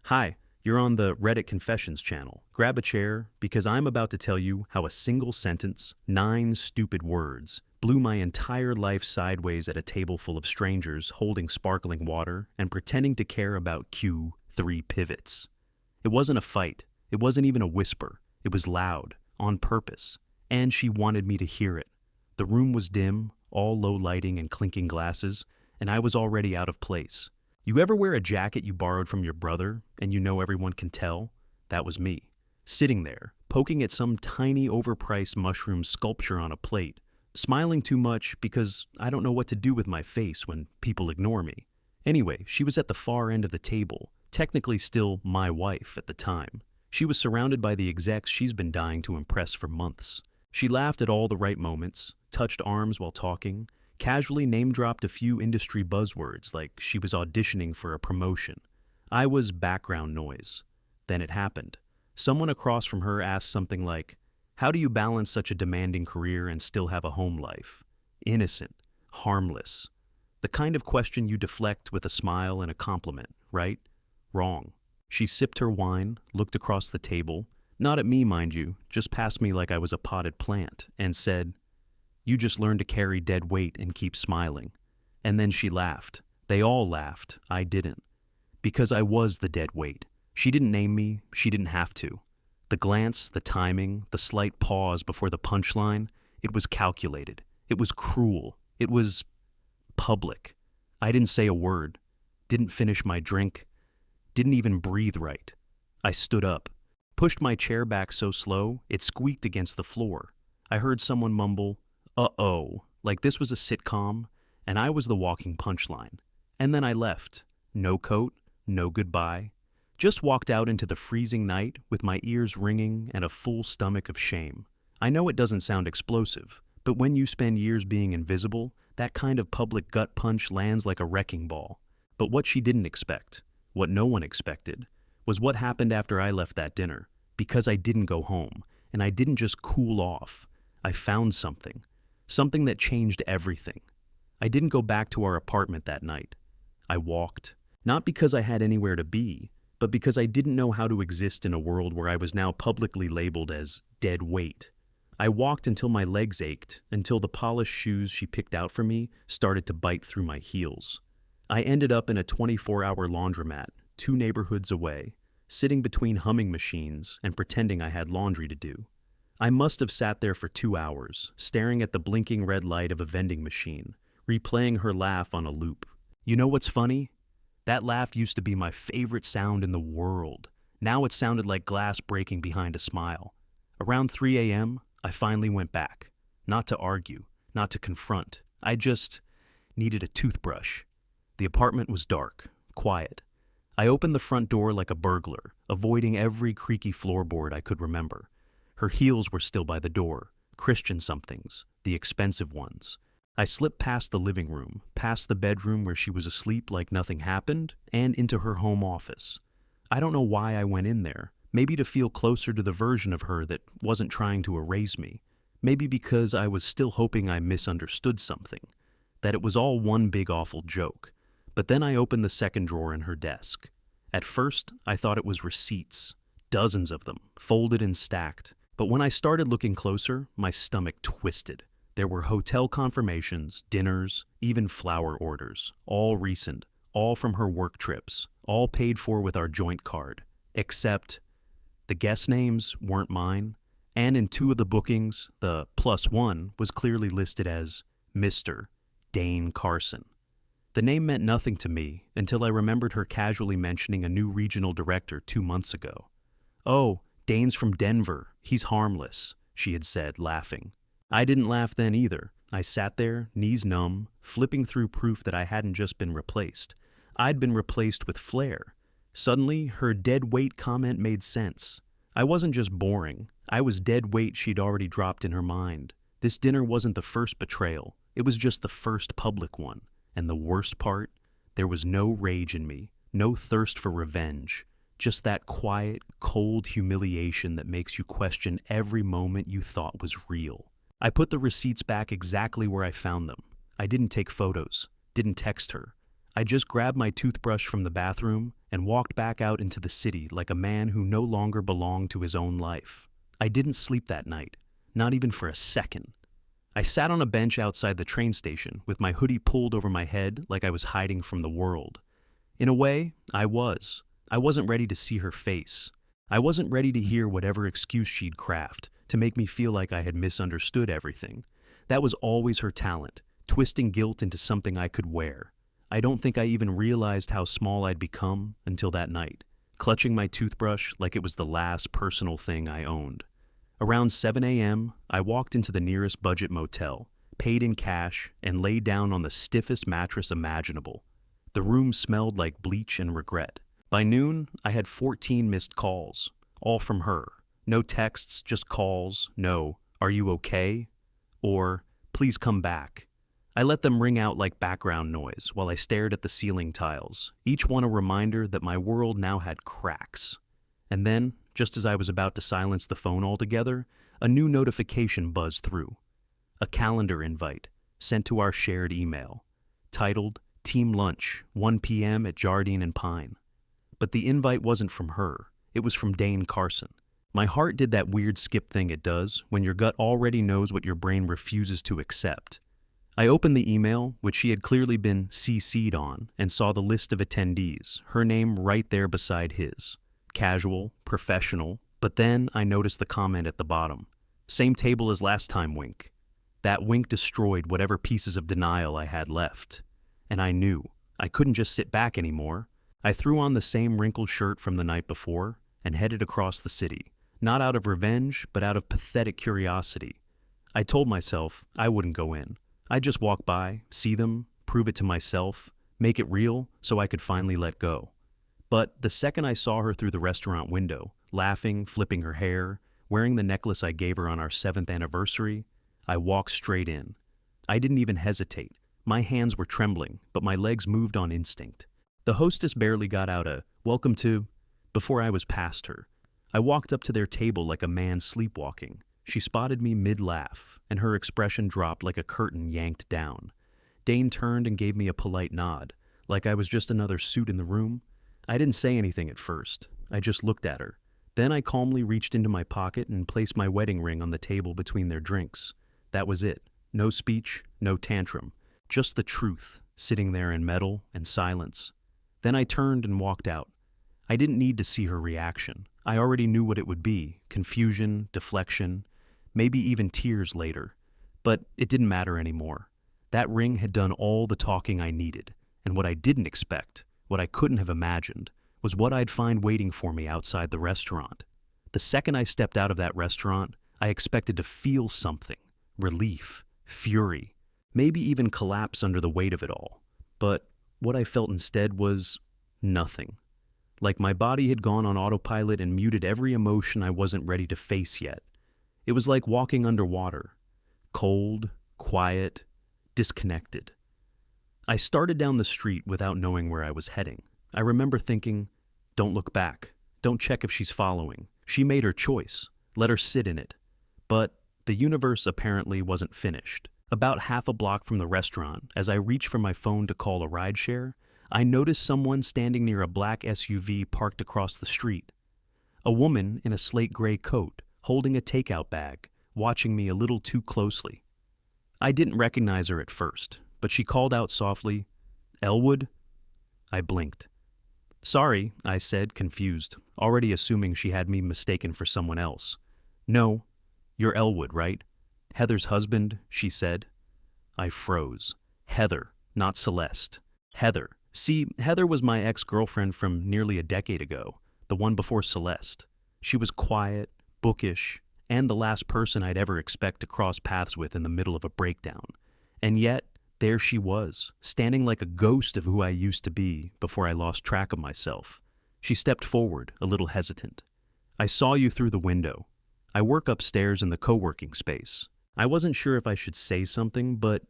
Hi, you're on the Reddit Confessions channel. Grab a chair because I'm about to tell you how a single sentence, 9 stupid words, blew my entire life sideways at a table full of strangers holding sparkling water and pretending to care about Q3 pivots. It wasn't a fight. It wasn't even a whisper. It was loud, on purpose, and she wanted me to hear it. The room was dim, all low lighting and clinking glasses, and I was already out of place. You ever wear a jacket you borrowed from your brother and you know everyone can tell? That was me, sitting there, poking at some tiny overpriced mushroom sculpture on a plate, smiling too much because I don't know what to do with my face when people ignore me. Anyway, she was at the far end of the table, technically still my wife at the time. She was surrounded by the execs she's been dying to impress for months. She laughed at all the right moments, touched arms while talking, casually name-dropped a few industry buzzwords like she was auditioning for a promotion. I was background noise. Then it happened. Someone across from her asked something like, "How do you balance such a demanding career and still have a home life?" Innocent, harmless. The kind of question you deflect with a smile and a compliment, right? Wrong. She sipped her wine, looked across the table, not at me, mind you, just past me like I was a potted plant, and said, "You just learn to carry dead weight and keep smiling." And then she laughed. They all laughed. I didn't. Because I was the dead weight. She didn't name me. She didn't have to. The glance, the timing, the slight pause before the punchline, it was calculated. It was cruel. It was public. I didn't say a word. Didn't finish my drink. Didn't even breathe right. I stood up. Pushed my chair back so slow, it squeaked against the floor. I heard someone mumble, "Uh-oh," like this was a sitcom, and I was the walking punchline. And then I left. No coat, no goodbye. Just walked out into the freezing night with my ears ringing and a full stomach of shame. I know it doesn't sound explosive, but when you spend years being invisible, that kind of public gut punch lands like a wrecking ball. But what she didn't expect, what no one expected, was what happened after I left that dinner, because I didn't go home, and I didn't just cool off. I found something. Something that changed everything. I didn't go back to our apartment that night. I walked, not because I had anywhere to be, but because I didn't know how to exist in a world where I was now publicly labeled as dead weight. I walked until my legs ached, until the polished shoes she picked out for me started to bite through my heels. I ended up in a 24-hour laundromat, 2 neighborhoods away, sitting between humming machines and pretending I had laundry to do. I must have sat there for 2 hours, staring at the blinking red light of a vending machine, replaying her laugh on a loop. You know what's funny? That laugh used to be my favorite sound in the world. Now it sounded like glass breaking behind a smile. Around 3 a.m., I finally went back. Not to argue, not to confront. I just needed a toothbrush. The apartment was dark, quiet. I opened the front door like a burglar, avoiding every creaky floorboard I could remember. Her heels were still by the door, Christian somethings, the expensive ones. I slipped past the living room, past the bedroom where she was asleep like nothing happened, and into her home office. I don't know why I went in there. Maybe to feel closer to the version of her that wasn't trying to erase me. Maybe because I was still hoping I misunderstood something, that it was all one big awful joke. But then I opened the second drawer in her desk. At first, I thought it was receipts, dozens of them, folded and stacked. But when I started looking closer, my stomach twisted. There were hotel confirmations, dinners, even flower orders, all recent, all from her work trips, all paid for with our joint card. Except the guest names weren't mine, and in 2 of the bookings, the +1 was clearly listed as Mr. Dane Carson. The name meant nothing to me until I remembered her casually mentioning a new regional director 2 months ago. "Oh, Dane's from Denver. He's harmless," she had said, laughing. I didn't laugh then either. I sat there, knees numb, flipping through proof that I hadn't just been replaced. I'd been replaced with flair. Suddenly, her dead weight comment made sense. I wasn't just boring. I was dead weight she'd already dropped in her mind. This dinner wasn't the first betrayal. It was just the first public one. And the worst part, there was no rage in me, no thirst for revenge, just that quiet, cold humiliation that makes you question every moment you thought was real. I put the receipts back exactly where I found them. I didn't take photos, didn't text her. I just grabbed my toothbrush from the bathroom and walked back out into the city like a man who no longer belonged to his own life. I didn't sleep that night, not even for a second. I sat on a bench outside the train station with my hoodie pulled over my head like I was hiding from the world. In a way, I was. I wasn't ready to see her face. I wasn't ready to hear whatever excuse she'd craft to make me feel like I had misunderstood everything. That was always her talent, twisting guilt into something I could wear. I don't think I even realized how small I'd become until that night, clutching my toothbrush like it was the last personal thing I owned. Around 7 a.m., I walked into the nearest budget motel, paid in cash, and laid down on the stiffest mattress imaginable. The room smelled like bleach and regret. By noon, I had 14 missed calls, all from her. No texts, just calls. No, "Are you okay?" Or, "Please come back." I let them ring out like background noise while I stared at the ceiling tiles, each one a reminder that my world now had cracks. And then, just as I was about to silence the phone altogether, a new notification buzzed through. A calendar invite, sent to our shared email, titled Team Lunch, 1 p.m. at Jardine and Pine. But the invite wasn't from her, it was from Dane Carson. My heart did that weird skip thing it does when your gut already knows what your brain refuses to accept. I opened the email, which she had clearly been CC'd on, and saw the list of attendees, her name right there beside his. Casual, professional, but then I noticed the comment at the bottom. Same table as last time, wink. That wink destroyed whatever pieces of denial I had left. And I knew. I couldn't just sit back anymore. I threw on the same wrinkled shirt from the night before and headed across the city, not out of revenge, but out of pathetic curiosity. I told myself I wouldn't go in. I'd just walk by, see them, prove it to myself, make it real so I could finally let go. But the second I saw her through the restaurant window, laughing, flipping her hair, wearing the necklace I gave her on our 7th anniversary, I walked straight in. I didn't even hesitate. My hands were trembling, but my legs moved on instinct. The hostess barely got out a "welcome to" before I was past her. I walked up to their table like a man sleepwalking. She spotted me mid-laugh, and her expression dropped like a curtain yanked down. Dane turned and gave me a polite nod, like I was just another suit in the room. I didn't say anything at first. I just looked at her. Then I calmly reached into my pocket and placed my wedding ring on the table between their drinks. That was it. No speech, no tantrum. Just the truth, sitting there in metal and silence. Then I turned and walked out. I didn't need to see her reaction. I already knew what it would be. Confusion, deflection, maybe even tears later. But it didn't matter anymore. That ring had done all the talking I needed. And what I didn't expect, what I couldn't have imagined, was what I'd find waiting for me outside the restaurant. The second I stepped out of that restaurant, I expected to feel something. Relief, fury, maybe even collapse under the weight of it all. But what I felt instead was nothing. Like my body had gone on autopilot and muted every emotion I wasn't ready to face yet. It was like walking underwater. Cold, quiet, disconnected. I started down the street without knowing where I was heading. I remember thinking, don't look back. Don't check if she's following. She made her choice. Let her sit in it. But the universe apparently wasn't finished. About half a block from the restaurant, as I reached for my phone to call a rideshare, I noticed someone standing near a black SUV parked across the street. A woman in a slate gray coat, holding a takeout bag, watching me a little too closely. I didn't recognize her at first, but she called out softly, "Elwood?" I blinked. "Sorry," I said, confused, already assuming she had me mistaken for someone else. "No, you're Elwood, right? Heather's husband," she said. I froze. Heather, not Celeste. Heather. See, Heather was my ex-girlfriend from nearly a decade ago, the one before Celeste. She was quiet, bookish, and the last person I'd ever expect to cross paths with in the middle of a breakdown. And yet, there she was, standing like a ghost of who I used to be before I lost track of myself. She stepped forward, a little hesitant. "I saw you through the window. I work upstairs in the co-working space. I wasn't sure if I should say something, but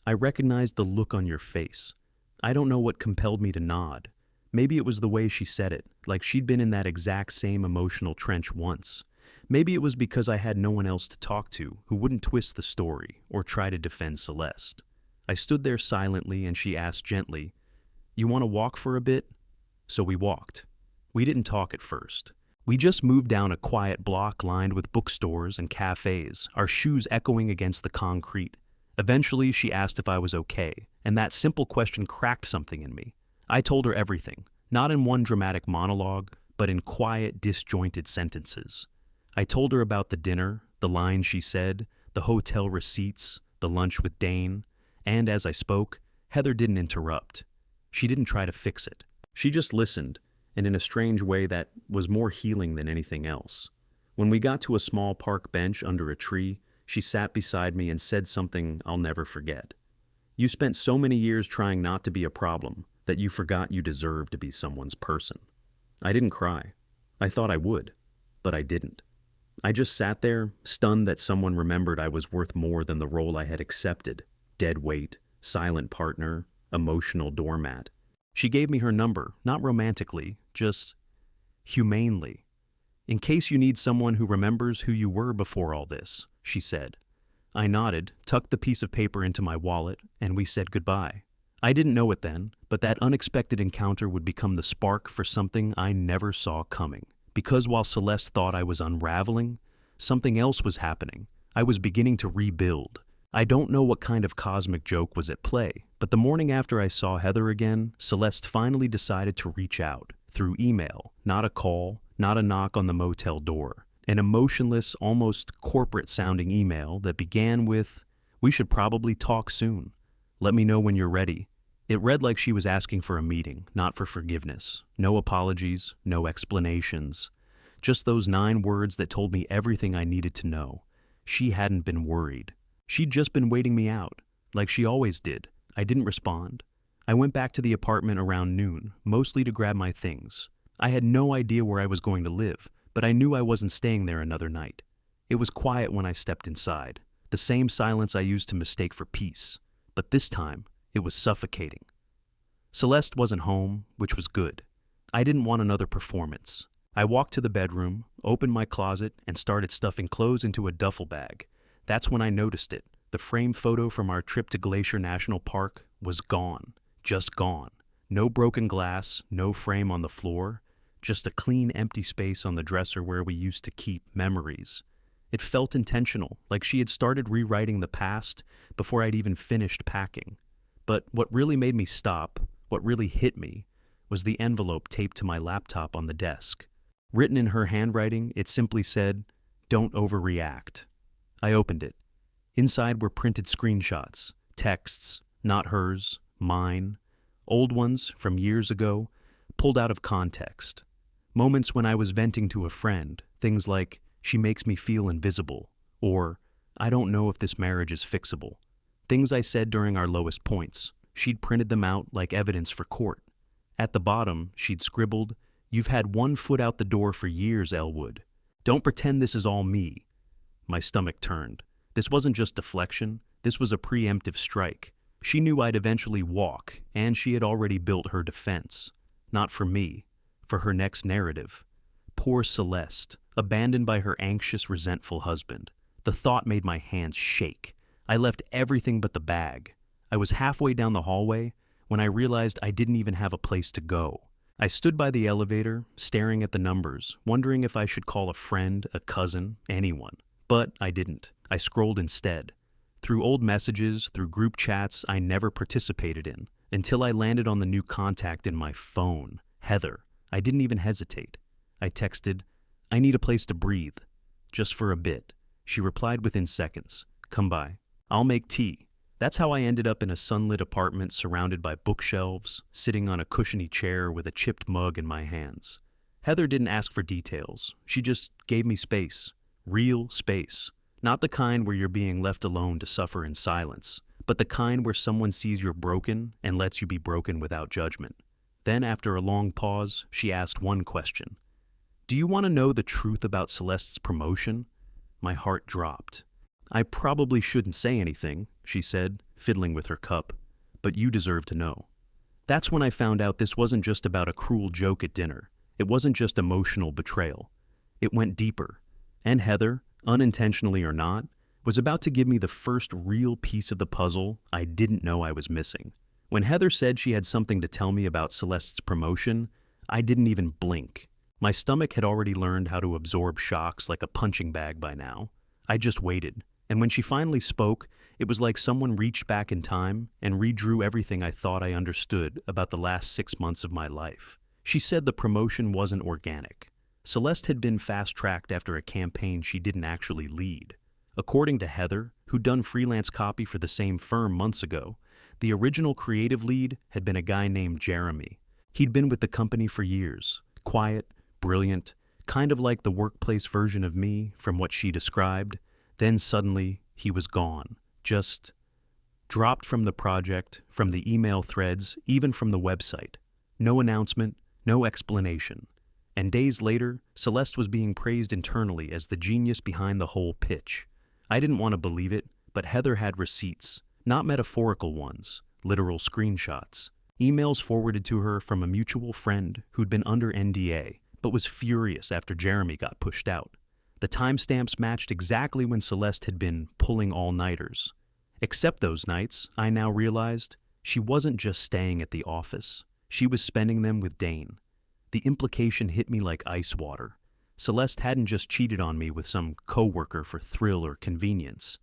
I recognized the look on your face. I don't know what compelled me to nod. Maybe it was the way she said it, like she'd been in that exact same emotional trench once. Maybe it was because I had no one else to talk to who wouldn't twist the story or try to defend Celeste. I stood there silently and she asked gently, "You want to walk for a bit?" so we walked. We didn't talk at first. We just moved down a quiet block lined with bookstores and cafes, our shoes echoing against the concrete. Eventually, she asked if I was okay, and that simple question cracked something in me. I told her everything, not in one dramatic monologue, but in quiet, disjointed sentences. I told her about the dinner, the lines she said, the hotel receipts, the lunch with Dane, and as I spoke, Heather didn't interrupt. She didn't try to fix it. She just listened, and in a strange way that was more healing than anything else. When we got to a small park bench under a tree, she sat beside me and said something I'll never forget. "You spent so many years trying not to be a problem that you forgot you deserved to be someone's person." I didn't cry. I thought I would, but I didn't. I just sat there, stunned that someone remembered I was worth more than the role I had accepted: dead weight, silent partner, emotional doormat. She gave me her number, not romantically, just humanely. "In case you need someone who remembers who you were before all this," she said. I nodded, tucked the piece of paper into my wallet, and we said goodbye. I didn't know it then, but that unexpected encounter would become the spark for something I never saw coming. Because while Celeste thought I was unraveling, something else was happening. I was beginning to rebuild. I don't know what kind of cosmic joke was at play, but the morning after I saw Heather again, Celeste finally decided to reach out, through email, not a call, not a knock on the motel door. An emotionless, almost corporate-sounding email that began with, "We should probably talk soon. Let me know when you're ready." It read like she was asking for a meeting, not for forgiveness. No apologies, no explanations. Just those 9 words that told me everything I needed to know. She hadn't been worried. She'd just been waiting me out, like she always did. I didn't respond. I went back to the apartment around noon, mostly to grab my things. I had no idea where I was going to live, but I knew I wasn't staying there another night. It was quiet when I stepped inside, the same silence I used to mistake for peace. But this time, it was suffocating. Celeste wasn't home, which was good. I didn't want another performance. I walked to the bedroom, opened my closet, and started stuffing clothes into a duffel bag. That's when I noticed it. The framed photo from our trip to Glacier National Park was gone. Just gone. No broken glass, no frame on the floor, just a clean, empty space on the dresser where we used to keep memories. It felt intentional, like she had started rewriting the past before I'd even finished packing. But what really made me stop, what really hit me, was the envelope taped to my laptop on the desk. Written in her handwriting, it simply said, "Don't overreact." I opened it. Inside were printed screenshots, texts, not hers, mine, old ones from years ago, pulled out of context. Moments when I was venting to a friend, things like, "She makes me feel invisible," or, "I don't know if this marriage is fixable." Things I said during our lowest points. She'd printed them out like evidence for court. At the bottom, she'd scribbled, "You've had one foot out the door for years, Elwood. Don't pretend this is all me." My stomach turned. This wasn't just deflection, this was a preemptive strike. She knew I'd eventually walk, and she had already built her defense. Not for me, for her next narrative. Poor Celeste, abandoned by her anxious, resentful husband. The thought made my hands shake. I left everything but the bag. I was halfway down the hallway when I realized I didn't even have a place to go. I stood by the elevator, staring at the numbers, wondering if I should call a friend, a cousin, anyone. But I didn't. I scrolled instead. Through old messages, through group chats I never participated in, until I landed on the new contact in my phone, Heather. I didn't even hesitate. I texted, "I need a place to breathe. Just for a bit." She replied within seconds, "Come by. I'll make tea." That's how I ended up in a sunlit apartment surrounded by bookshelves, sitting on a cushiony chair with a chipped mug in my hands. Heather didn't ask for details. She just gave me space. Real space. Not the kind where you're being left alone to suffer in silence, but the kind where someone sees you're broken and lets you be broken without judgment. Then, after a long pause, she asked one question. "Do you want to know the truth about Celeste's promotion?" My heart dropped. "I probably shouldn't say anything," she said, fiddling with her cup, "but you deserve to know." That's when I found out this wasn't just about a cruel joke at dinner. It wasn't just emotional betrayal. It went deeper. And Heather, unintentionally or not, was about to give me the first real piece of the puzzle I didn't know I was missing. When Heather said she had something to tell me about Celeste's promotion, I didn't even blink. My stomach had already learned how to absorb shocks like a punching bag by now. I just waited, and when she finally spoke, it was like someone reached back in time and redrew everything I thought I understood about the last 6 months of my life. She said the promotion wasn't organic. Celeste had been fast-tracked after a campaign she didn't actually lead. According to Heather, who'd done freelance copy for the same firm months ago, the original creative lead had been a guy named Jeremy. He'd been with the company for years, quiet, brilliant, kind of like the workplace version of me from what she described. Then suddenly, he was gone. Just dropped from the project, from the email threads, even from the website. No announcement, no explanation. And days later, Celeste was being praised internally as the genius behind the whole pitch. I didn't want to believe it, but Heather had receipts, not metaphorical ones, literal screenshots. Emails forwarded to her from a mutual friend who'd been under NDA, but was furious after Jeremy got pushed out. The timestamps matched exactly when Celeste had been pulling all-nighters. Except those nights, I now realized, she wasn't just staying at the office. She was spending them with Dane. The implication hit me like ice water. Celeste hadn't just cheated on me with some coworker for thrill or convenience.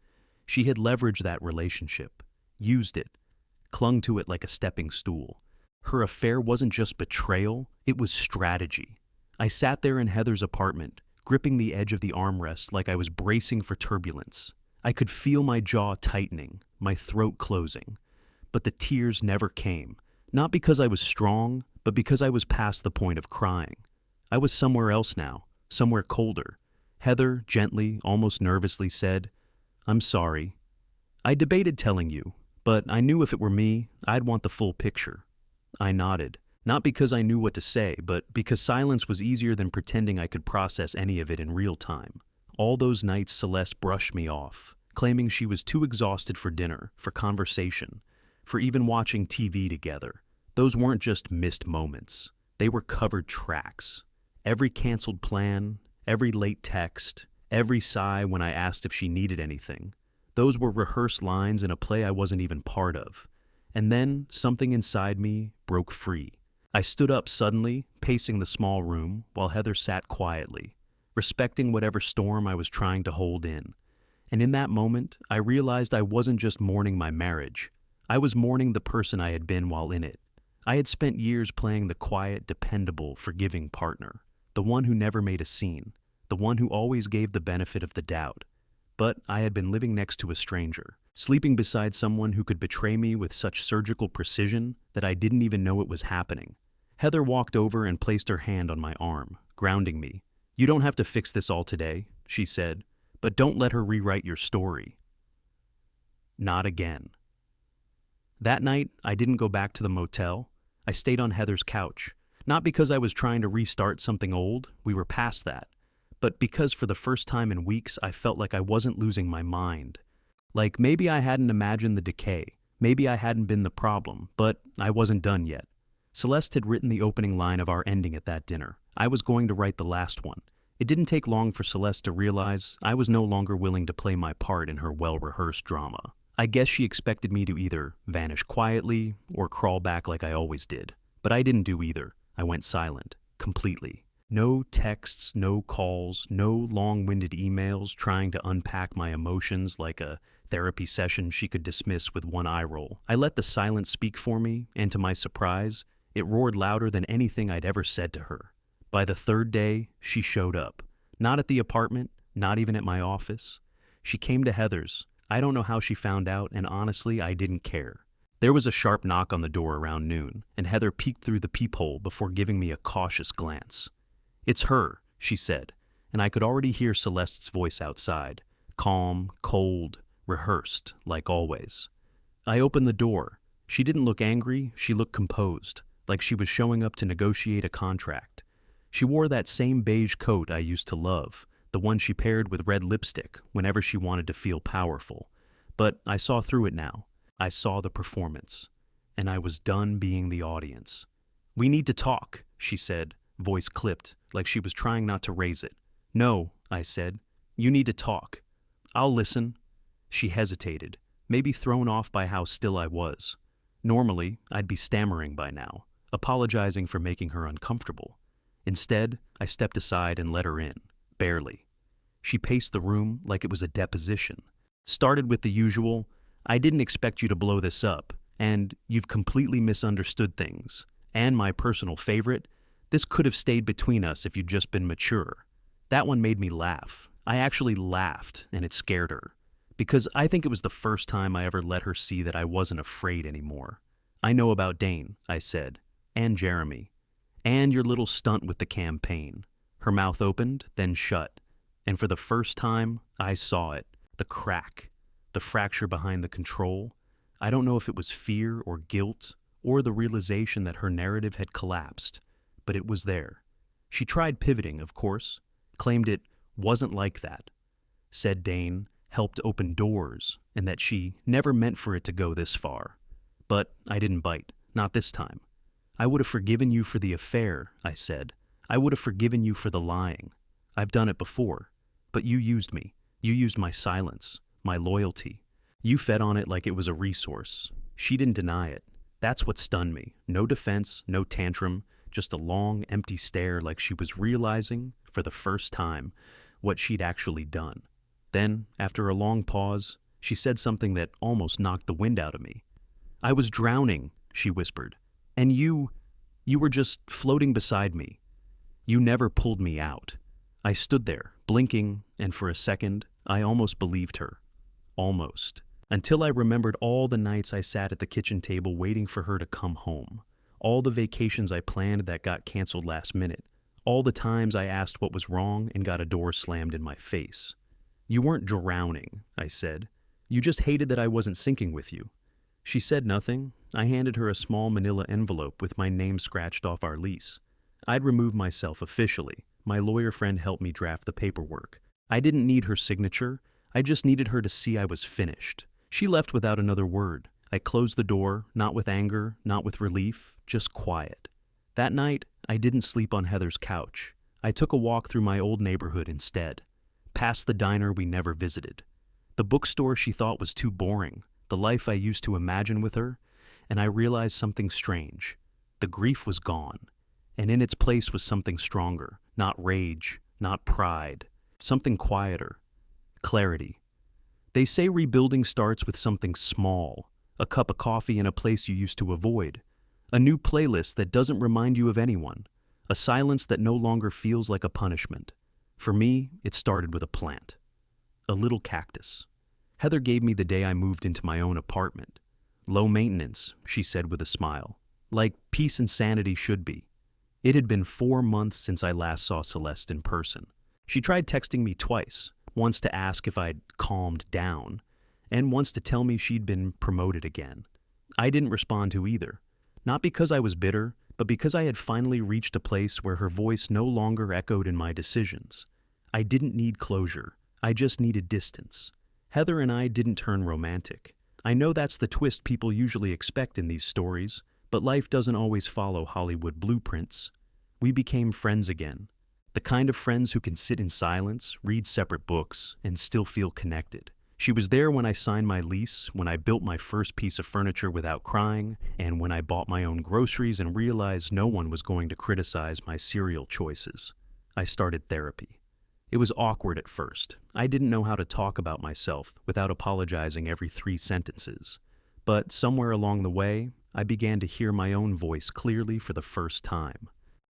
She had leveraged that relationship, used it, clung to it like a stepping stool. Her affair wasn't just betrayal, it was strategy. I sat there in Heather's apartment, gripping the edge of the armrest like I was bracing for turbulence. I could feel my jaw tightening, my throat closing. But the tears never came, not because I was strong, but because I was past the point of crying. I was somewhere else now, somewhere colder. Heather, gently, almost nervously said, "I'm sorry. I debated telling you, but I knew if it were me, I'd want the full picture." I nodded, not because I knew what to say, but because silence was easier than pretending I could process any of it in real time. All those nights Celeste brushed me off, claiming she was too exhausted for dinner, for conversation, for even watching TV together. Those weren't just missed moments. They were covered tracks. Every canceled plan, every late text, every sigh when I asked if she needed anything. Those were rehearsed lines in a play I wasn't even part of. And then something inside me broke free. I stood up suddenly, pacing the small room, while Heather sat quietly, respecting whatever storm I was trying to hold in. And in that moment, I realized I wasn't just mourning my marriage. I was mourning the person I had been while in it. I had spent years playing the quiet, dependable, forgiving partner, the one who never made a scene, the one who always gave the benefit of the doubt. But I had been living next to a stranger, sleeping beside someone who could betray me with such surgical precision that I didn't even know it was happening. Heather walked over and placed her hand on my arm, grounding me. "You don't have to fix this all today," she said, "but don't let her rewrite your story." Not again. That night, I didn't go back to the motel. I stayed on Heather's couch, not because I was trying to restart something old, we were past that, but because for the first time in weeks I felt like I wasn't losing my mind. Like maybe I hadn't imagined the decay, maybe I hadn't been the problem, but I wasn't done yet. Celeste had written the opening line of our ending at that dinner. I was going to write the last one. It didn't take long for Celeste to realize I was no longer willing to play my part in her well-rehearsed drama. I guess she expected me to either vanish quietly or crawl back like I always did. But I didn't do either. I went silent, completely. No texts, no calls, no long-winded emails trying to unpack my emotions like a therapy session she could dismiss with one eye roll. I let the silence speak for me, and to my surprise, it roared louder than anything I'd ever said to her. By the third day, she showed up. Not at the apartment, not even at my office. She came to Heather's. I don't know how she found out, and honestly, I didn't care. There was a sharp knock on the door around noon, and Heather peeked through the peephole before giving me a cautious glance. "It's her," she said, and I could already hear Celeste's voice outside, calm, cold, rehearsed, like always. I opened the door. She didn't look angry, she looked composed, like she was showing up to negotiate a contract. She wore that same beige coat I used to love, the one she paired with red lipstick whenever she wanted to feel powerful. But I saw through it now. I saw the performance, and I was done being the audience. "We need to talk," she said, voice clipped, like she was trying not to raise it. "No," I said. "You need to talk." "I'll listen." She hesitated, maybe thrown off by how still I was. Normally, I'd be stammering by now, apologizing for making her uncomfortable. Instead, I stepped aside and let her in, barely. She paced the room like it was a deposition. Started with the usual, "I didn't expect you to blow this up," and "You've completely misunderstood things." And my personal favorite, "This could have stayed between us if you'd just been mature." That one made me laugh. I actually laughed, and it scared her. Because I think it was the first time I ever let her see that I wasn't afraid anymore. "I know about Dane," I said, "and Jeremy, and your little stunt with the campaign." Her mouth opened, then shut, and for the first time, I saw it. The crack, the fracture behind the control. I don't know if it was fear or guilt, or the realization that her narrative had collapsed, but it was there. She tried pivoting, of course, claimed it wasn't like that, said Dane helped open doors, and that she never meant for it to go this far. But I didn't bite, not this time. "I would have forgiven you for the affair," I said. "I would have forgiven you for the lying. I've done it before. But you used me. You used my silence, my loyalty. You fed on it like it was a resource." She didn't deny it. That's what stunned me. No defense, no tantrum, just a long, empty stare like she was realizing, for the first time, what she'd actually done. Then, after a long pause, she said something that almost knocked the wind out of me. "I was drowning," she whispered, "and you were just floating beside me. You never pulled me out." I stood there, blinking, and for a second, I almost believed her. Almost. Until I remembered all the nights I sat at the kitchen table waiting for her to come home. All the vacations I planned that got canceled last minute. All the times I asked what was wrong and got a door slammed in my face. "You weren't drowning," I said. "You just hated that I wasn't sinking with you." She said nothing. I handed her a small manila envelope with my name scratched off our lease. I'd removed myself officially. My lawyer friend helped me draft the paperwork. I didn't need her signature. I just needed her to see I was finished. She left without another word. I closed the door, not with anger, not with relief, just quiet. That night, I didn't sleep on Heather's couch. I took a walk through my old neighborhood instead. Past the diner we never visited. The bookstore she thought was too boring. The life I used to imagine with her. And I realized something strange. The grief was gone. And in its place was something stronger. Not rage, not pride. Something quieter. Clarity. They say rebuilding starts with something small. A cup of coffee in a place you used to avoid. A new playlist that doesn't remind you of anyone. A silence that no longer feels like a punishment. For me, it started with a plant. A little cactus. Heather gave me the day I moved into my own apartment. "Low maintenance," she said with a smile. "Like peace and sanity should be." It had been 4 months since I last saw Celeste in person. She tried texting me twice, once to ask if I'd calmed down, and once to tell me she'd been promoted again. I didn't respond to either. Not because I was bitter, but because I had finally reached a place where her voice no longer echoed in my decisions. I didn't need closure. I just needed distance. Heather and I didn't turn romantic. I know that's the twist people usually expect in these stories, but life doesn't always follow Hollywood blueprints. We became friends again. The kind of friends who can sit in silence, read separate books, and still feel connected. She was there when I signed my lease, when I built my first piece of furniture without crying, and when I bought my own groceries and realized no one was going to criticize my cereal choices. I started therapy. It was awkward at first. I didn't know how to talk about myself without apologizing every 3 sentences. But somewhere along the way, I began to hear my own voice clearly for the first time.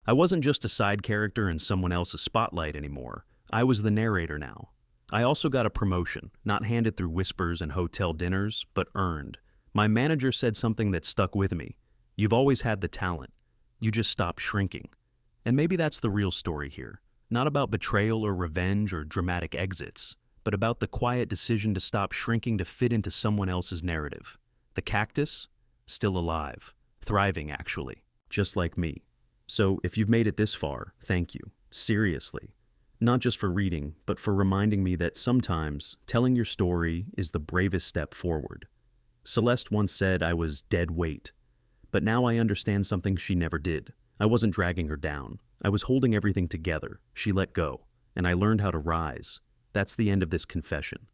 I wasn't just a side character in someone else's spotlight anymore. I was the narrator now. I also got a promotion, not handed through whispers and hotel dinners, but earned. My manager said something that stuck with me. "You've always had the talent. You just stopped shrinking." And maybe that's the real story here. Not about betrayal or revenge or dramatic exits, but about the quiet decision to stop shrinking to fit into someone else's narrative. The cactus? Still alive. Thriving, actually. Just like me. So if you've made it this far, thank you. Seriously. Not just for reading, but for reminding me that sometimes telling your story is the bravest step forward. Celeste once said I was dead weight, but now I understand something she never did. I wasn't dragging her down. I was holding everything together. She let go, and I learned how to rise. That's the end of this confession.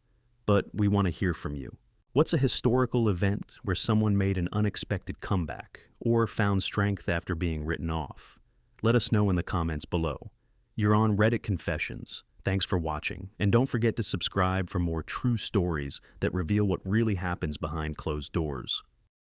But we want to hear from you. What's a historical event where someone made an unexpected comeback or found strength after being written off? Let us know in the comments below. You're on Reddit Confessions. Thanks for watching, and don't forget to subscribe for more true stories that reveal what really happens behind closed doors.